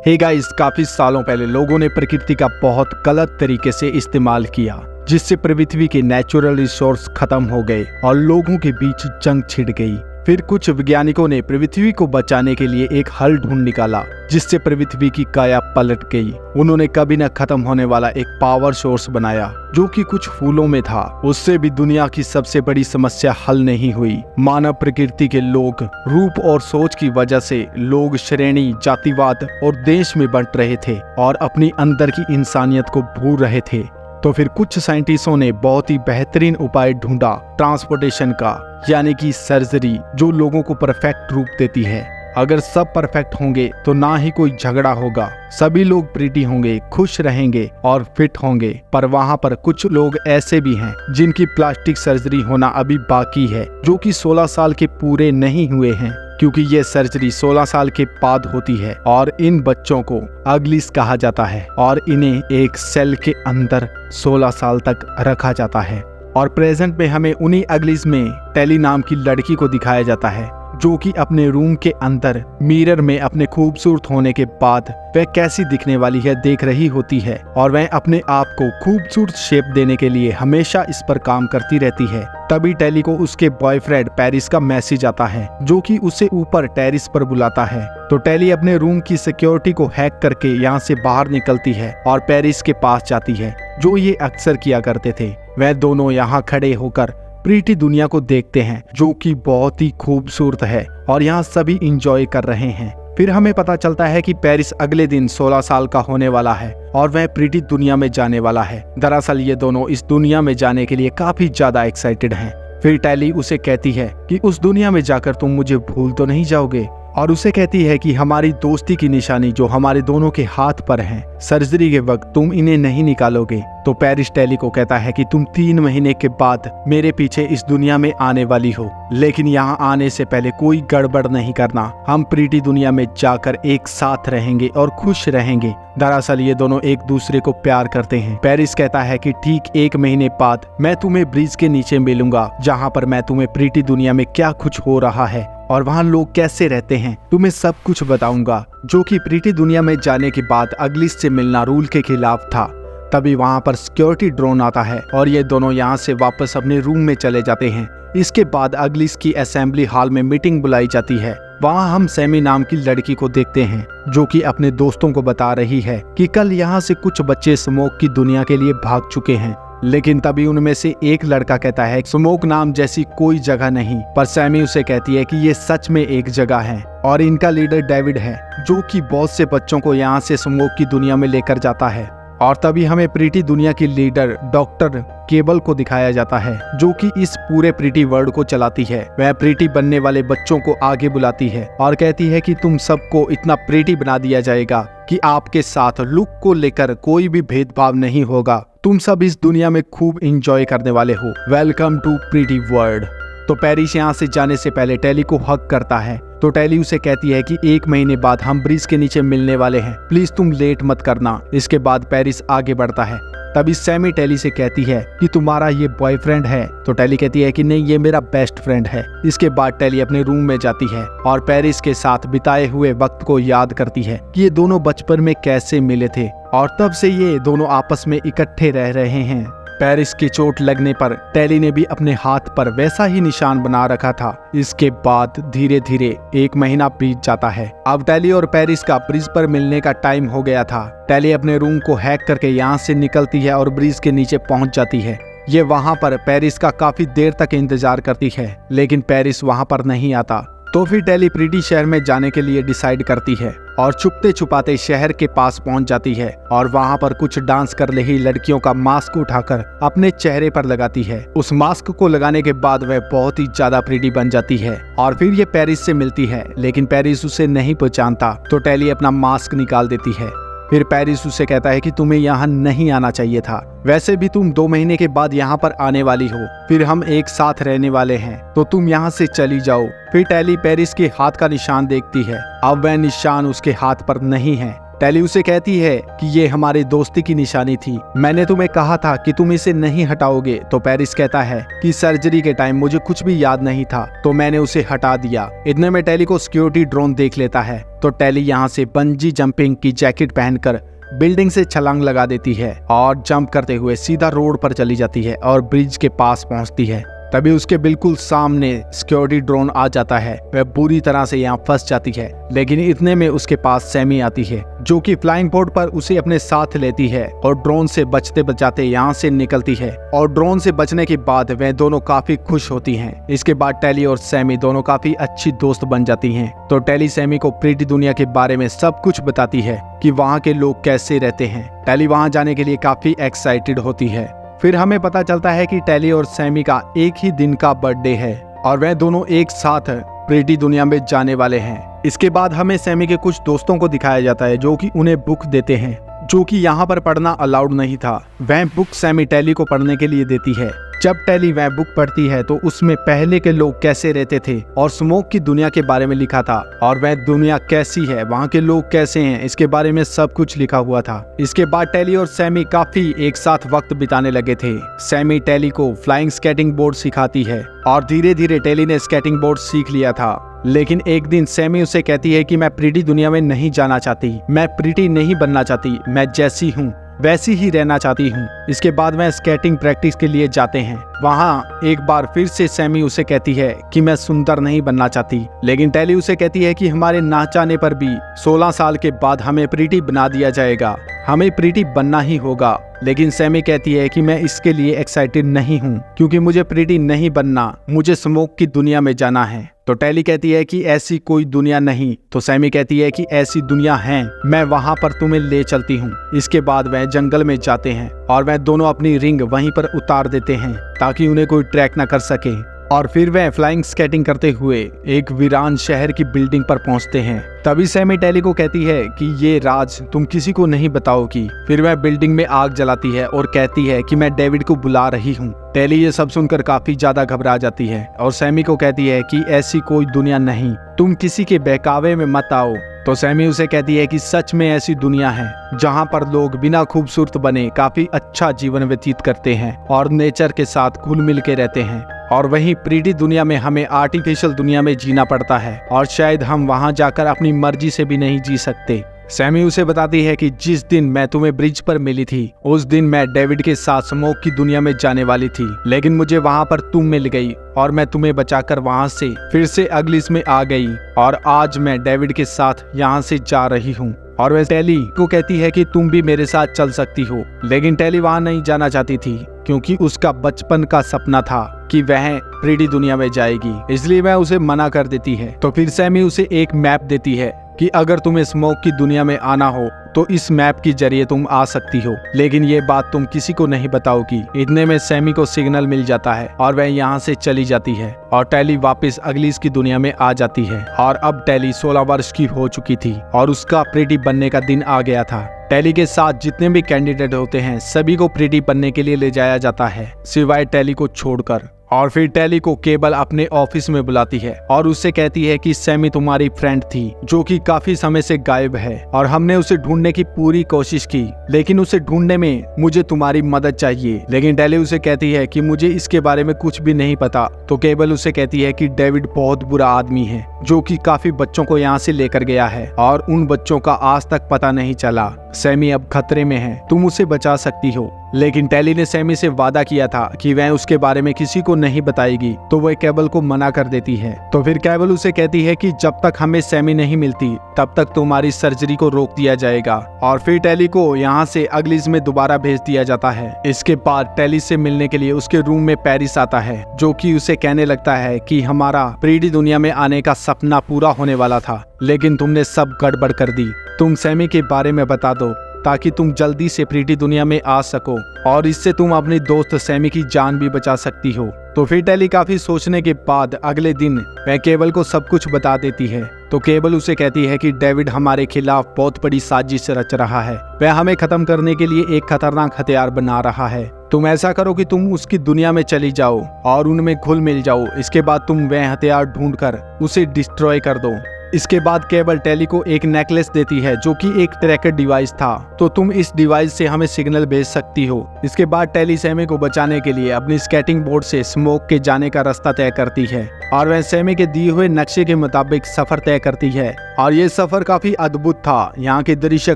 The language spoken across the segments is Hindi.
हे गाइस, काफी सालों पहले लोगों ने प्रकृति का बहुत गलत तरीके से इस्तेमाल किया, जिससे पृथ्वी के नेचुरल रिसोर्स खत्म हो गए और लोगों के बीच जंग छिड़ गई। फिर कुछ वैज्ञानिकों ने पृथ्वी को बचाने के लिए एक हल ढूंढ निकाला, जिससे पृथ्वी की काया पलट गई। उन्होंने कभी न खत्म होने वाला एक पावर सोर्स बनाया, जो कि कुछ फूलों में था। उससे भी दुनिया की सबसे बड़ी समस्या हल नहीं हुई। मानव प्रकृति के लोग रूप और सोच की वजह से लोग श्रेणी, जातिवाद और देश में बंट रहे थे और अपनी अंदर की इंसानियत को भूल रहे थे। तो फिर कुछ साइंटिस्टों ने बहुत ही बेहतरीन उपाय ढूंढा ट्रांसपोर्टेशन का, यानी कि सर्जरी, जो लोगों को परफेक्ट रूप देती है। अगर सब परफेक्ट होंगे तो ना ही कोई झगड़ा होगा, सभी लोग प्रीटी होंगे, खुश रहेंगे और फिट होंगे। पर वहाँ पर कुछ लोग ऐसे भी हैं जिनकी प्लास्टिक सर्जरी होना अभी बाकी है, जो कि 16 साल के पूरे नहीं हुए हैं, क्योंकि ये सर्जरी 16 साल के बाद होती है। और इन बच्चों को अग्लिस कहा जाता है और इन्हें एक सेल के अंदर 16 साल तक रखा जाता है। और प्रेजेंट में हमें उन्हीं अग्लिस में टेली नाम की लड़की को दिखाया जाता है, जो कि अपने रूम के अंदर मिरर में अपने खूबसूरत होने के बाद वह कैसी दिखने वाली है देख रही होती है। और वह अपने आप को खूबसूरत शेप देने के लिए हमेशा इस पर काम करती रहती है। तभी टेली को उसके बॉयफ्रेंड पेरिस का मैसेज आता है, जो कि उसे ऊपर टेरिस पर बुलाता है। तो टेली अपने रूम की सिक्योरिटी को हैक करके यहाँ से बाहर निकलती है और पेरिस के पास जाती है, जो ये अक्सर किया करते थे। वह दोनों यहाँ खड़े होकर प्रीटी दुनिया को देखते हैं, जो कि बहुत ही खूबसूरत है और यहाँ सभी इंजॉय कर रहे हैं। फिर हमें पता चलता है कि पेरिस अगले दिन 16 साल का होने वाला है और वह प्रीटी दुनिया में जाने वाला है। दरअसल ये दोनों इस दुनिया में जाने के लिए काफी ज्यादा एक्साइटेड हैं। फिर टेली उसे कहती है कि उस दुनिया में जाकर तुम मुझे भूल तो नहीं जाओगे, और उसे कहती है कि हमारी दोस्ती की निशानी जो हमारे दोनों के हाथ पर है, सर्जरी के वक्त तुम इन्हें नहीं निकालोगे। तो पेरिस टेली को कहता है कि तुम 3 महीने के बाद मेरे पीछे इस दुनिया में आने वाली हो, लेकिन यहाँ आने से पहले कोई गड़बड़ नहीं करना। हम प्रीटी दुनिया में जाकर एक साथ रहेंगे और खुश रहेंगे। दरअसल ये दोनों एक दूसरे को प्यार करते हैं। पेरिस कहता है कि ठीक 1 महीने बाद मैं तुम्हें ब्रिज के नीचे मिलूंगा, जहाँ पर मैं तुम्हें प्रीटी दुनिया में क्या कुछ हो रहा है और वहाँ लोग कैसे रहते हैं तुम्हें सब कुछ बताऊंगा। जो कि प्रीटी दुनिया में जाने के बाद अग्लिस से मिलना रूल के खिलाफ था। तभी वहाँ पर सिक्योरिटी ड्रोन आता है और ये दोनों यहाँ से वापस अपने रूम में चले जाते हैं। इसके बाद अग्लिस की असेंबली हॉल में मीटिंग बुलाई जाती है। वहाँ हम सैमी नाम की लड़की को देखते हैं, जो कि अपने दोस्तों को बता रही है कि कल यहाँ से कुछ बच्चे स्मोक की दुनिया के लिए भाग चुके हैं। लेकिन तभी उनमें से एक लड़का कहता है स्मोक नाम जैसी कोई जगह नहीं। पर सैमी उसे कहती है कि ये सच में एक जगह है और इनका लीडर डेविड है, जो कि बहुत से बच्चों को यहाँ से स्मोक की दुनिया में लेकर जाता है। और तभी हमें प्रीटी दुनिया की लीडर डॉक्टर केबल को दिखाया जाता है, जो कि इस पूरे प्रीटी वर्ल्ड को चलाती है। वह प्रीटी बनने वाले बच्चों को आगे बुलाती है और कहती है कि तुम सबको इतना प्रीटी बना दिया जाएगा कि आपके साथ लुक को लेकर कोई भी भेदभाव नहीं होगा। तुम सब इस दुनिया में खूब एंजॉय करने वाले हो। Welcome to pretty world. तो पेरिस यहाँ से जाने से पहले टेली को हक करता है। तो टेली उसे कहती है कि 1 महीने बाद हम ब्रिज के नीचे मिलने वाले हैं, प्लीज तुम लेट मत करना। इसके बाद पेरिस आगे बढ़ता है। तभी सैमी टेली से कहती है कि तुम्हारा ये बॉयफ्रेंड है। तो टेली कहती है कि नहीं, ये मेरा बेस्ट फ्रेंड है। इसके बाद टेली अपने रूम में जाती है और पेरिस के साथ बिताए हुए वक्त को याद करती है कि ये दोनों बचपन में कैसे मिले थे और तब से ये दोनों आपस में इकट्ठे रह रहे हैं। पेरिस की चोट लगने पर टेली ने भी अपने हाथ पर वैसा ही निशान बना रखा था। इसके बाद धीरे धीरे 1 महीना बीत जाता है। अब टेली और पेरिस का ब्रिज पर मिलने का टाइम हो गया था। टेली अपने रूम को हैक करके यहाँ से निकलती है और ब्रिज के नीचे पहुँच जाती है। ये वहाँ पर पेरिस का काफी देर तक इंतजार करती है, लेकिन पेरिस वहाँ पर नहीं आता। तो फिर टेली प्रीटी शहर में जाने के लिए डिसाइड करती है और छुपते छुपाते शहर के पास पहुंच जाती है और वहां पर कुछ डांस कर रही लड़कियों का मास्क उठाकर अपने चेहरे पर लगाती है। उस मास्क को लगाने के बाद वह बहुत ही ज्यादा प्रीटी बन जाती है और फिर ये पेरिस से मिलती है, लेकिन पेरिस उसे नहीं पहचानता। तो टेली अपना मास्क निकाल देती है। फिर पेरिस उससे कहता है कि तुम्हें यहाँ नहीं आना चाहिए था, वैसे भी तुम 2 महीने के बाद यहाँ पर आने वाली हो, फिर हम एक साथ रहने वाले हैं, तो तुम यहाँ से चली जाओ। फिर टेली पेरिस के हाथ का निशान देखती है। अब वह निशान उसके हाथ पर नहीं है, टेली उसे कहती है कि ये हमारी दोस्ती की निशानी थी, मैंने तुम्हें कहा था कि तुम इसे नहीं हटाओगे। तो पेरिस कहता है कि सर्जरी के टाइम मुझे कुछ भी याद नहीं था तो मैंने उसे हटा दिया। इतने में टेली को सिक्योरिटी ड्रोन देख लेता है तो टेली यहाँ से बंजी जंपिंग की जैकेट पहनकर बिल्डिंग से छलांग लगा देती है और जंप करते हुए सीधा रोड पर चली जाती है और ब्रिज के पास पहुंचती है। तभी उसके बिल्कुल सामने सिक्योरिटी ड्रोन आ जाता है। वह बुरी तरह से यहाँ फंस जाती है, लेकिन इतने में उसके पास सैमी आती है जो कि फ्लाइंग बोर्ड पर उसे अपने साथ लेती है और ड्रोन से बचते बचाते यहाँ से निकलती है। और ड्रोन से बचने के बाद वह दोनों काफी खुश होती हैं। इसके बाद टेली और सैमी दोनों काफी अच्छी दोस्त बन जाती हैं। तो टेली सैमी को प्रीटी दुनिया के बारे में सब कुछ बताती है कि वहाँ के लोग कैसे रहते हैं। टेली वहाँ जाने के लिए काफी एक्साइटेड होती है। फिर हमें पता चलता है कि टेली और सैमी का एक ही दिन का बर्थडे है और वह दोनों एक साथ प्रीटी दुनिया में जाने वाले हैं। इसके बाद हमें सैमी के कुछ दोस्तों को दिखाया जाता है जो कि उन्हें बुक देते हैं, जो कि यहाँ पर पढ़ना अलाउड नहीं था। वह बुक सैमी टेली को पढ़ने के लिए देती है। जब टेली वह बुक पढ़ती है तो उसमें पहले के लोग कैसे रहते थे और स्मोक की दुनिया के बारे में लिखा था और वह दुनिया कैसी है, वहाँ के लोग कैसे हैं, इसके बारे में सब कुछ लिखा हुआ था। इसके बाद टेली और सैमी काफी एक साथ वक्त बिताने लगे थे। सैमी टेली को फ्लाइंग स्केटिंग बोर्ड सिखाती है और धीरे धीरे टेली ने स्केटिंग बोर्ड सीख लिया था। लेकिन एक दिन सैमी उसे कहती है कि मैं प्रीटी दुनिया में नहीं जाना चाहती, मैं प्रीटी नहीं बनना चाहती, मैं जैसी हूँ वैसी ही रहना चाहती हूँ। इसके बाद वह स्केटिंग प्रैक्टिस के लिए जाते हैं। वहाँ एक बार फिर से सैमी उसे कहती है कि मैं सुंदर नहीं बनना चाहती, लेकिन टेली उसे कहती है कि हमारे ना चाहने पर भी 16 साल के बाद हमें प्रीटी बना दिया जाएगा, हमें प्रीटी बनना ही होगा। लेकिन सैमी कहती है कि मैं इसके लिए एक्साइटेड नहीं हूँ क्योंकि मुझे प्रीटी नहीं बनना, मुझे स्मोक की दुनिया में जाना है। तो टेली कहती है कि ऐसी कोई दुनिया नहीं। तो सैमी कहती है कि ऐसी दुनिया है, मैं वहाँ पर तुम्हें ले चलती हूँ। इसके बाद वह जंगल में जाते हैं और वह दोनों अपनी रिंग वहीं पर उतार देते हैं ताकि उन्हें कोई ट्रैक न कर सके। और फिर वह फ्लाइंग स्केटिंग करते हुए एक वीरान शहर की बिल्डिंग पर पहुंचते हैं। तभी सैमी टेली को कहती है कि ये राज तुम किसी को नहीं बताओगी। फिर वह बिल्डिंग में आग जलाती है और कहती है कि मैं डेविड को बुला रही हूँ। टेली ये सब सुनकर काफी ज्यादा घबरा जाती है और सैमी को कहती है कि ऐसी कोई दुनिया नहीं, तुम किसी के बहकावे में मत आओ। तो सैमी उसे कहती है कि सच में ऐसी दुनिया है जहाँ पर लोग बिना खूबसूरत बने काफी अच्छा जीवन व्यतीत करते हैं और नेचर के साथ घुल मिल के रहते हैं। और वहीं प्रीटी दुनिया में हमें आर्टिफिशियल दुनिया में जीना पड़ता है और शायद हम वहाँ जाकर अपनी मर्जी से भी नहीं जी सकते। सैमी उसे बताती है कि जिस दिन मैं तुम्हें ब्रिज पर मिली थी उस दिन मैं डेविड के साथ स्मोक की दुनिया में जाने वाली थी, लेकिन मुझे वहाँ पर तुम मिल गई और मैं तुम्हें बचाकर वहाँ से फिर से अगलिस में आ गई और आज मैं डेविड के साथ यहाँ से जा रही हूँ। और वह टेली को कहती है कि तुम भी मेरे साथ चल सकती हो, लेकिन टेली वहाँ नहीं जाना चाहती थी क्योंकि उसका बचपन का सपना था कि वह प्रीटी दुनिया में जाएगी, इसलिए वह उसे मना कर देती है। तो फिर सैमी उसे एक मैप देती है कि अगर तुम्हें स्मोक की दुनिया में आना हो तो इस मैप के जरिए तुम आ सकती हो, लेकिन ये बात तुम किसी को नहीं बताओगी। इतने में सैमी को सिग्नल मिल जाता है और वह यहाँ से चली जाती है और टेली वापस अगलीस की दुनिया में आ जाती है। और अब टेली 16 वर्ष की हो चुकी थी और उसका प्रीटी बनने का दिन आ गया था। टेली के साथ जितने भी कैंडिडेट होते हैं सभी को प्रीटी बनने के लिए ले जाया जाता है सिवाय टेली को छोड़कर। और फिर टेली को केबल अपने ऑफिस में बुलाती है और उससे कहती है कि सैमी तुम्हारी फ्रेंड थी जो कि काफी समय से गायब है और हमने उसे ढूंढने की पूरी कोशिश की, लेकिन उसे ढूंढने में मुझे तुम्हारी मदद चाहिए। लेकिन टेली उसे कहती है कि मुझे इसके बारे में कुछ भी नहीं पता। तो केबल उसे कहती है कि डेविड बहुत बुरा आदमी है जो कि काफी बच्चों को यहाँ से लेकर गया है और उन बच्चों का आज तक पता नहीं चला। सैमी अब खतरे में है, तुम उसे बचा सकती हो। लेकिन टेली ने सैमी से वादा किया था कि वह उसके बारे में किसी को नहीं बताएगी, तो वह केबल को मना कर देती है। तो फिर केबल उसे कहती है कि जब तक हमें सैमी नहीं मिलती तब तक तुम्हारी सर्जरी को रोक दिया जाएगा। और फिर टेली को यहाँ से अगलीस में दोबारा भेज दिया जाता है। इसके बाद टेली से मिलने के लिए उसके रूम में पेरिस आता है जो कि उसे कहने लगता है कि हमारा प्रीटी दुनिया में आने का सपना पूरा होने वाला था, लेकिन तुमने सब गड़बड़ कर दी। तुम सैमी के बारे में बता दो ताकि तुम जल्दी से प्रीटी दुनिया में आ सको और इससे तुम अपनी दोस्त सैमी की जान भी बचा सकती हो। तो फिर टेली काफी सोचने के बाद अगले दिन वह केबल को सब कुछ बता देती है। तो केबल उसे कहती है कि डेविड हमारे खिलाफ बहुत बड़ी साजिश रच रहा है, वह हमें खत्म करने के लिए एक खतरनाक हथियार बना रहा है। तुम ऐसा करो कि तुम उसकी दुनिया में चली जाओ और उनमें घुल मिल जाओ। इसके बाद तुम वह हथियार ढूंढकर उसे डिस्ट्रॉय कर दो। इसके बाद केबल टेली को एक नेकलेस देती है जो कि एक ट्रैकर डिवाइस था, तो तुम इस डिवाइस से हमें सिग्नल भेज सकती हो। इसके बाद टेली सैमी को बचाने के लिए अपनी स्केटिंग बोर्ड से स्मोक के जाने का रास्ता तय करती है और वह सैमी के दिए हुए नक्शे के मुताबिक सफर तय करती है। और ये सफर काफी अद्भुत था, यहाँ के दृश्य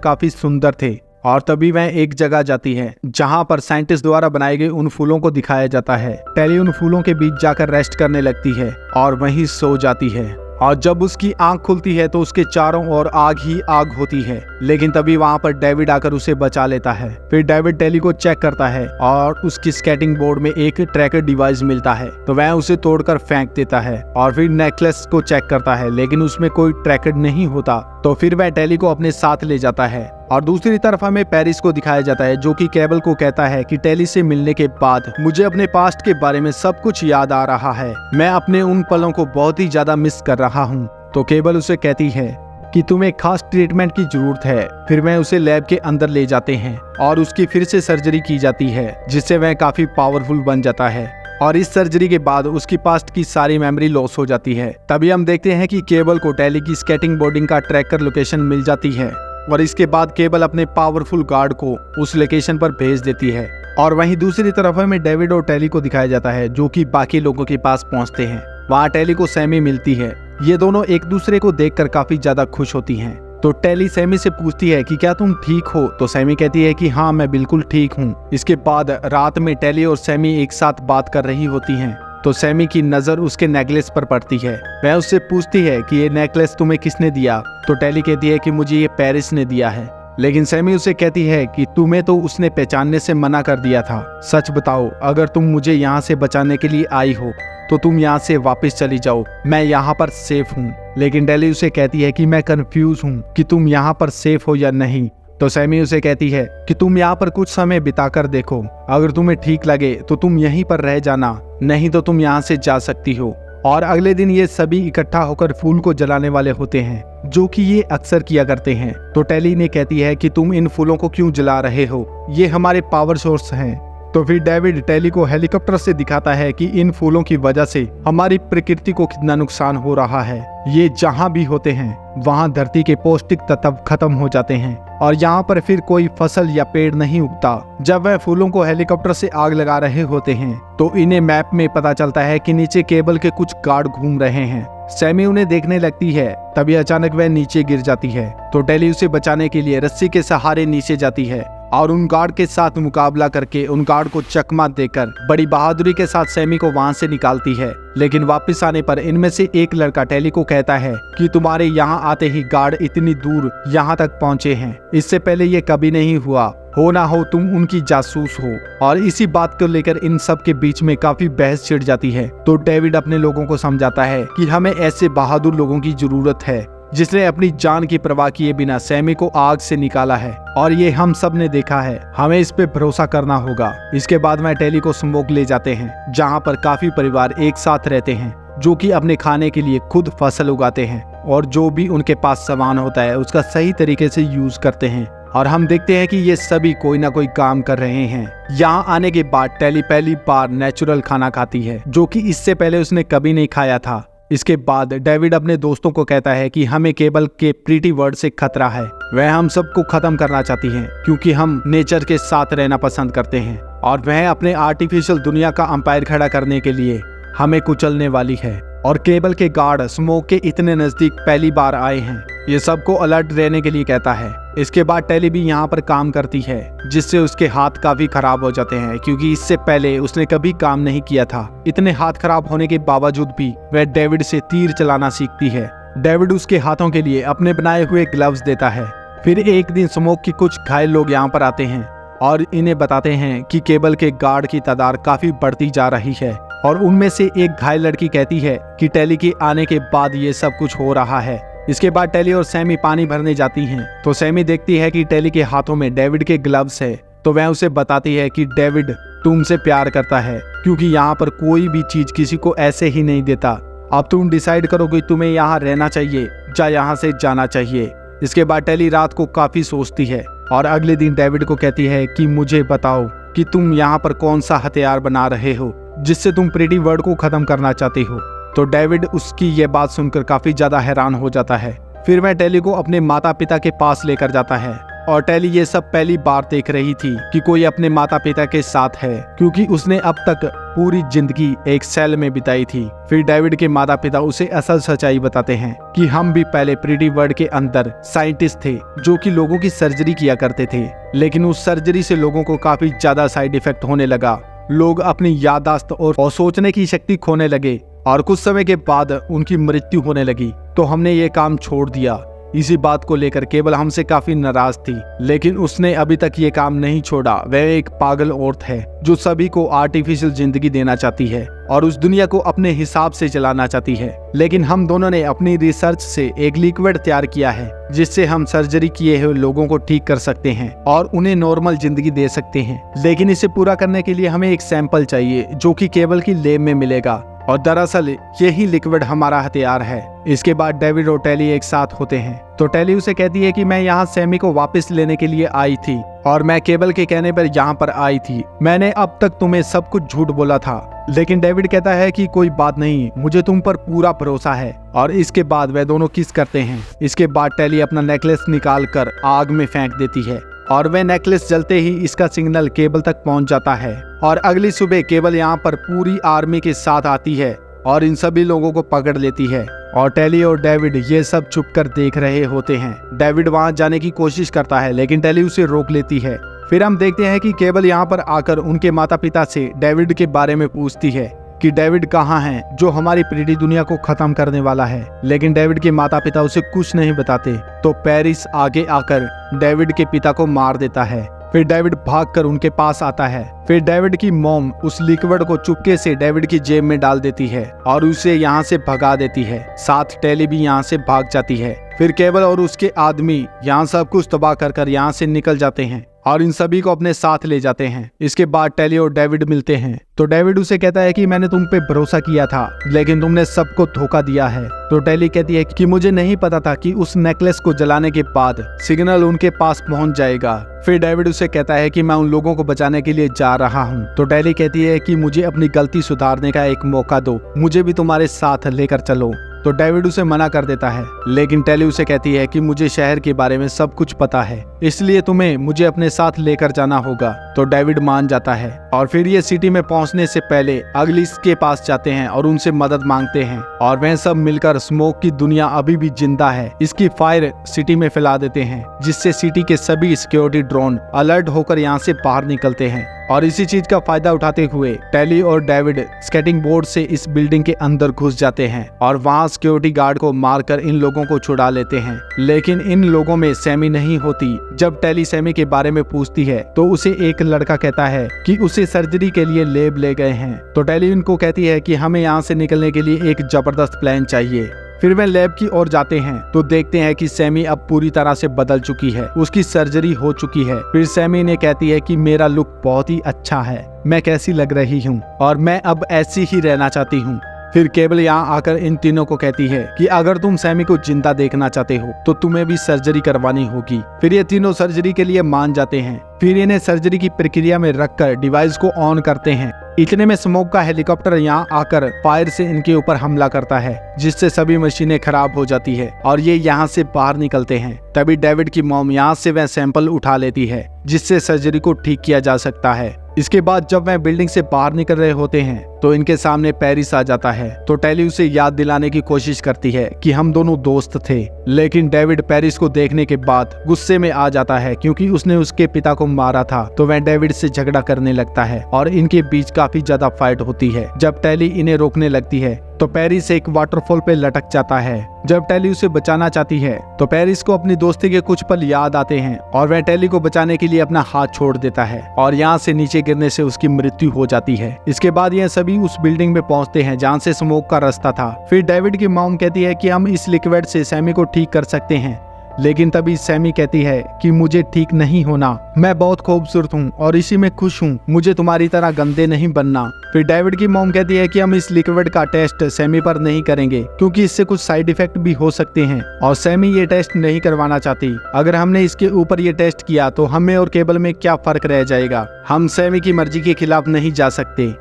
काफी सुंदर थे। और तभी वह एक जगह जाती है जहाँ पर साइंटिस्ट द्वारा बनाए गए उन फूलों को दिखाया जाता है। टेली उन फूलों के बीच जाकर रेस्ट करने लगती है और वहीं सो जाती है। और जब उसकी आंख खुलती है तो उसके चारों ओर आग ही आग होती है, लेकिन तभी वहां पर डेविड आकर उसे बचा लेता है। फिर डेविड टेली को चेक करता है और उसकी स्केटिंग बोर्ड में एक ट्रैकर डिवाइस मिलता है, तो वह उसे तोड़कर फेंक देता है। और फिर नेकलेस को चेक करता है, लेकिन उसमें कोई ट्रैकर नहीं होता, तो फिर वह टेली को अपने साथ ले जाता है। और दूसरी तरफ हमें पेरिस को दिखाया जाता है जो कि केबल को कहता है कि टेली से मिलने के बाद मुझे अपने पास्ट के बारे में सब कुछ याद आ रहा है, मैं अपने उन पलों को बहुत ही ज्यादा मिस कर रहा हूँ। तो केबल उसे कहती है कि तुम्हें खास ट्रीटमेंट की जरूरत है। फिर वह उसे लैब के अंदर ले जाते हैं और उसकी फिर से सर्जरी की जाती है, जिससे वह काफी पावरफुल बन जाता है। और इस सर्जरी के बाद उसकी पास्ट की सारी मेमोरी लॉस हो जाती है। तभी हम देखते हैं कि केबल को टेली की स्केटिंग बोर्डिंग का ट्रैकर लोकेशन मिल जाती है और इसके बाद केबल अपने पावरफुल गार्ड को उस लोकेशन पर भेज देती है। और वहीं दूसरी तरफ हमें डेविड और टेली को दिखाया जाता है जो कि बाकी लोगों के पास पहुंचते हैं। वहां टेली को सैमी मिलती है। ये दोनों एक दूसरे को देखकर काफी ज्यादा खुश होती हैं। तो टेली सैमी से पूछती है कि क्या तुम ठीक हो, तो सैमी कहती है कि हाँ मैं बिल्कुल ठीक हूँ। इसके बाद रात में टेली और सैमी एक साथ बात कर रही होती हैं, तो सैमी की नजर उसके नेकलेस पर पड़ती है। वह उससे पूछती है कि ये नेकलेस तुम्हें किसने दिया, तो टेली कहती है कि मुझे ये पेरिस ने दिया है। लेकिन सैमी उसे कहती है कि तुम्हें तो उसने पहचानने से मना कर दिया था। सच बताओ, अगर तुम मुझे यहाँ से बचाने के लिए आई हो तो तुम यहाँ से वापस चली जाओ, मैं यहाँ पर सेफ हूँ। लेकिन टेली उसे कहती है कि मैं कंफ्यूज हूँ कि तुम यहाँ पर सेफ हो या नहीं। तो सैमी उसे कहती है कि तुम यहाँ पर कुछ समय बिताकर देखो, अगर तुम्हें ठीक लगे तो तुम यहीं पर रह जाना, नहीं तो तुम यहाँ से जा सकती हो। और अगले दिन ये सभी इकट्ठा होकर फूल को जलाने वाले होते हैं, जो कि ये अक्सर किया करते हैं। तो टेली ने कहती है कि तुम इन फूलों को क्यों जला रहे हो, ये हमारे पावर सोर्स हैं। तो फिर डेविड टेली को हेलीकॉप्टर से दिखाता है कि इन फूलों की वजह से हमारी प्रकृति को कितना नुकसान हो रहा है। ये जहाँ भी होते हैं वहाँ धरती के पौष्टिक तत्व खत्म हो जाते हैं और यहाँ पर फिर कोई फसल या पेड़ नहीं उगता। जब वह फूलों को हेलीकॉप्टर से आग लगा रहे होते हैं तो इन्हें मैप में पता चलता है कि नीचे केबल के कुछ गार्ड घूम रहे हैं। सैमी उन्हें देखने लगती है, तभी अचानक वह नीचे गिर जाती है। तो टेली उसे बचाने के लिए रस्सी के सहारे नीचे जाती है और उन गार्ड के साथ मुकाबला करके उन गार्ड को चकमा देकर बड़ी बहादुरी के साथ सैमी को वहां से निकालती है। लेकिन वापस आने पर इनमें से एक लड़का टेली को कहता है कि तुम्हारे यहाँ आते ही गार्ड इतनी दूर यहाँ तक पहुँचे हैं, इससे पहले ये कभी नहीं हुआ, हो ना हो तुम उनकी जासूस हो। और इसी बात को लेकर इन सब के बीच में काफी बहस छिड़ जाती है। तो डेविड अपने लोगों को समझाता है कि हमें ऐसे बहादुर लोगों की जरूरत है जिसने अपनी जान की परवाह किए बिना सैमी को आग से निकाला है, और ये हम सब ने देखा है, हमें इस पे भरोसा करना होगा। इसके बाद वह टेली को स्मोक ले जाते हैं जहाँ पर काफी परिवार एक साथ रहते हैं जो कि अपने खाने के लिए खुद फसल उगाते हैं और जो भी उनके पास सामान होता है उसका सही तरीके से यूज करते हैं। और हम देखते हैं कि ये सभी कोई ना कोई काम कर रहे हैं। यहाँ आने के बाद टेली पहली बार नेचुरल खाना खाती है जो कि इससे पहले उसने कभी नहीं खाया था। इसके बाद डेविड अपने दोस्तों को कहता है कि हमें केबल के प्रीटी वर्ड से खतरा है, वह हम सबको खत्म करना चाहती हैं क्योंकि हम नेचर के साथ रहना पसंद करते हैं और वह अपने आर्टिफिशियल दुनिया का अंपायर खड़ा करने के लिए हमें कुचलने वाली है। और केबल के गार्ड स्मोक के इतने नजदीक पहली बार आए हैं, ये सबको अलर्ट रहने के लिए कहता है। इसके बाद टेली भी यहाँ पर काम करती है जिससे उसके हाथ काफी खराब हो जाते हैं क्योंकि इससे पहले उसने कभी काम नहीं किया था। इतने हाथ खराब होने के बावजूद भी वह डेविड से तीर चलाना सीखती है। डेविड उसके हाथों के लिए अपने बनाए हुए ग्लव्स देता है। फिर एक दिन स्मोक के कुछ घायल लोग यहाँ पर आते हैं और इन्हें बताते हैं कि केबल के गार्ड की तादाद काफी बढ़ती जा रही है। और उनमें से एक घायल लड़की कहती है कि टेली के आने के बाद ये सब कुछ हो रहा है। इसके बाद टेली और सैमी पानी भरने जाती हैं, तो सैमी देखती है कि टेली के हाथों में डेविड के ग्लव्स है, तो वह उसे बताती है कि डेविड तुमसे प्यार करता है क्योंकि यहाँ पर कोई भी चीज किसी को ऐसे ही नहीं देता। अब तुम डिसाइड करो कि तुम्हें यहाँ रहना चाहिए या यहाँ से जाना चाहिए। इसके बाद टेली रात को काफी सोचती है और अगले दिन डेविड को कहती है कि मुझे बताओ कि तुम यहाँ पर कौन सा हथियार बना रहे हो जिससे तुम प्रीटी वर्ड को खत्म करना चाहते हो। तो डेविड उसकी ये बात सुनकर काफी ज्यादा हैरान हो जाता है। फिर वह टेली को अपने माता पिता के पास लेकर जाता है और टेली ये सब पहली बार देख रही थी कि कोई अपने माता पिता के साथ है, क्योंकि उसने अब तक पूरी जिंदगी एक सेल में बिताई थी। फिर डेविड के माता पिता उसे असल सच्चाई बताते हैं कि हम भी पहले प्रीटी वर्ल्ड के अंदर साइंटिस्ट थे जो कि लोगों की सर्जरी किया करते थे, लेकिन उस सर्जरी से लोगों को काफी ज्यादा साइड इफेक्ट होने लगा। लोग अपनी याददाश्त और सोचने की शक्ति खोने लगे और कुछ समय के बाद उनकी मृत्यु होने लगी। तो हमने ये काम छोड़ दिया। इसी बात को लेकर केबल हमसे काफी नाराज थी, लेकिन उसने अभी तक ये काम नहीं छोड़ा। वह एक पागल औरत है जो सभी को आर्टिफिशियल जिंदगी देना चाहती है और उस दुनिया को अपने हिसाब से चलाना चाहती है। लेकिन हम दोनों ने अपनी रिसर्च से एक लिक्विड तैयार किया है जिससे हम सर्जरी किए हुए लोगों को ठीक कर सकते हैं और उन्हें नॉर्मल जिंदगी दे सकते हैं। लेकिन इसे पूरा करने के लिए हमें एक सैंपल चाहिए जो कि केबल की लैब में मिलेगा, और दरअसल यही लिक्विड हमारा हथियार है। इसके बाद डेविड और टेली एक साथ होते हैं। तो टेली उसे कहती है कि मैं यहाँ सैमी को वापस लेने के लिए आई थी और मैं केबल के कहने पर यहाँ पर आई थी। मैंने अब तक तुम्हें सब कुछ झूठ बोला था। लेकिन डेविड कहता है कि कोई बात नहीं, मुझे तुम पर पूरा भरोसा है। और इसके बाद वे दोनों किस करते हैं। इसके बाद टेली अपना नेकलेस निकाल कर आग में फेंक देती है और वह नेकलेस जलते ही इसका सिग्नल केबल तक पहुंच जाता है। और अगली सुबह केबल यहाँ पर पूरी आर्मी के साथ आती है और इन सभी लोगों को पकड़ लेती है। और टेली और डेविड ये सब छुप कर देख रहे होते हैं। डेविड वहां जाने की कोशिश करता है लेकिन टेली उसे रोक लेती है। फिर हम देखते हैं कि केबल यहाँ पर आकर उनके माता पिता से डेविड के बारे में पूछती है कि डेविड कहाँ है जो हमारी प्रीटी दुनिया को खत्म करने वाला है। लेकिन डेविड के माता पिता उसे कुछ नहीं बताते। तो पेरिस आगे आकर डेविड के पिता को मार देता है। फिर डेविड भागकर उनके पास आता है। फिर डेविड की मॉम उस लिक्विड को चुपके से डेविड की जेब में डाल देती है और उसे यहाँ से भगा देती है। साथ टेली भी यहाँ से भाग जाती है। फिर केबल और उसके आदमी यहाँ सब कुछ तबाह कर यहाँ से निकल जाते हैं और इन सभी को अपने साथ ले जाते हैं। इसके बाद टेली और डेविड मिलते हैं। तो डेविड उसे कहता है कि मैंने तुम पे भरोसा किया था लेकिन तुमने सबको धोखा दिया है। तो टेली कहती है कि मुझे नहीं पता था कि उस नेकलेस को जलाने के बाद सिग्नल उनके पास पहुंच जाएगा। फिर डेविड उसे कहता है कि मैं उन लोगों को बचाने के लिए जा रहा हूं। तो टेली कहती है कि मुझे अपनी गलती सुधारने का एक मौका दो, मुझे भी तुम्हारे साथ लेकर चलो। तो डेविड उसे मना कर देता है लेकिन टेली उसे कहती है कि मुझे शहर के बारे में सब कुछ पता है, इसलिए तुम्हें मुझे अपने साथ लेकर जाना होगा। तो डेविड मान जाता है और फिर ये सिटी में पहुंचने से पहले अगलिस के पास जाते हैं और उनसे मदद मांगते हैं और वह सब मिलकर स्मोक की दुनिया अभी भी जिंदा है इसकी फायर सिटी में फैला देते हैं, जिससे सिटी के सभी सिक्योरिटी ड्रोन अलर्ट होकर यहाँ से बाहर निकलते हैं। और इसी चीज का फायदा उठाते हुए टेली और डेविड स्केटिंग बोर्ड से इस बिल्डिंग के अंदर घुस जाते हैं और वहां सिक्योरिटी गार्ड को मारकर इन लोगों को छुड़ा लेते हैं। लेकिन इन लोगों में सैमी नहीं होती। जब टेली सैमी के बारे में पूछती है तो उसे एक लड़का कहता है कि उसे सर्जरी के लिए लैब ले गए हैं। तो टेली उनको कहती है कि हमें यहाँ से निकलने के लिए एक जबरदस्त प्लान चाहिए। फिर वे लैब की ओर जाते हैं तो देखते हैं कि सैमी अब पूरी तरह से बदल चुकी है, उसकी सर्जरी हो चुकी है। फिर सैमी ने कहती है कि मेरा लुक बहुत ही अच्छा है, मैं कैसी लग रही हूँ और मैं अब ऐसी ही रहना चाहती हूँ। फिर केबल यहाँ आकर इन तीनों को कहती है कि अगर तुम सैमी को जिंदा देखना चाहते हो तो तुम्हें भी सर्जरी करवानी होगी। फिर ये तीनों सर्जरी के लिए मान जाते हैं। फिर इन्हें सर्जरी की प्रक्रिया में रखकर डिवाइस को ऑन करते हैं। इतने में स्मोक का हेलीकॉप्टर यहाँ आकर फायर से इनके ऊपर हमला करता है, जिससे सभी मशीनें खराब हो जाती है और ये यहाँ से बाहर निकलते हैं। तभी डेविड की मॉम यहाँ से वह सैंपल उठा लेती है जिससे सर्जरी को ठीक किया जा सकता है। इसके बाद जब वह बिल्डिंग से बाहर निकल रहे होते हैं तो इनके सामने पेरिस आ जाता है। तो टेली उसे याद दिलाने की कोशिश करती है कि हम दोनों दोस्त थे, लेकिन डेविड पेरिस को देखने के बाद गुस्से में आ जाता है क्योंकि उसने उसके पिता को मारा था। तो वह डेविड से झगड़ा करने लगता है और इनके बीच काफी ज्यादा फाइट होती है। जब टेली इन्हें रोकने लगती है तो पेरिस एक वाटरफॉल पे लटक जाता है। जब टेली उसे बचाना चाहती है तो पेरिस को अपनी दोस्ती के कुछ पल याद आते हैं और वह टेली को बचाने के लिए अपना हाथ छोड़ देता है और यहाँ से नीचे गिरने से उसकी मृत्यु हो जाती है। इसके बाद यह सभी उस बिल्डिंग में पहुंचते हैं जहाँ से स्मोक का रास्ता था। फिर डेविड की मॉम कहती है कि हम इस लिक्विड से सैमी को ठीक कर सकते हैं, लेकिन तभी सैमी कहती है कि मुझे ठीक नहीं होना, मैं बहुत खूबसूरत हूँ और इसी में खुश हूँ, मुझे तुम्हारी तरह गंदे नहीं बनना। फिर डेविड की मॉम कहती है कि हम इस लिक्विड का टेस्ट सैमी पर नहीं करेंगे क्योंकि इससे कुछ साइड इफेक्ट भी हो सकते हैं और सैमी ये टेस्ट नहीं करवाना चाहती। अगर हमने इसके ऊपर ये टेस्ट किया तो हमें और केबल में क्या फर्क रह जाएगा, हम सैमी की मर्जी के खिलाफ नहीं जा सकते।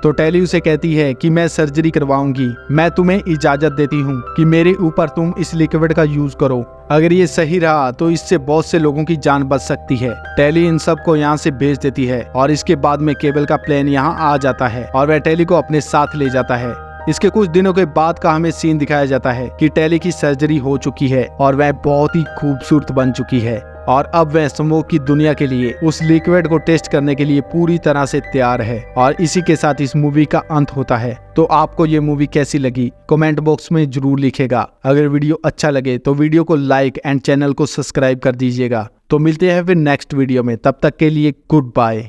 तो टेली उसे कहती है कि मैं सर्जरी करवाऊंगी, मैं तुम्हें इजाजत देती हूँ कि मेरे ऊपर तुम इस लिक्विड का यूज करो। अगर ये सही रहा तो इससे बहुत से लोगों की जान बच सकती है। टेली इन सब को यहाँ से भेज देती है और इसके बाद में केबल का प्लेन यहाँ आ जाता है और वह टेली को अपने साथ ले जाता है। इसके कुछ दिनों के बाद का हमें सीन दिखाया जाता है कि टेली की सर्जरी हो चुकी है और वह बहुत ही खूबसूरत बन चुकी है और अब वह स्मोक की दुनिया के लिए उस लिक्विड को टेस्ट करने के लिए पूरी तरह से तैयार है। और इसी के साथ इस मूवी का अंत होता है। तो आपको ये मूवी कैसी लगी कमेंट बॉक्स में जरूर लिखेगा। अगर वीडियो अच्छा लगे तो वीडियो को लाइक एंड चैनल को सब्सक्राइब कर दीजिएगा। तो मिलते हैं फिर नेक्स्ट वीडियो में, तब तक के लिए गुड बाय।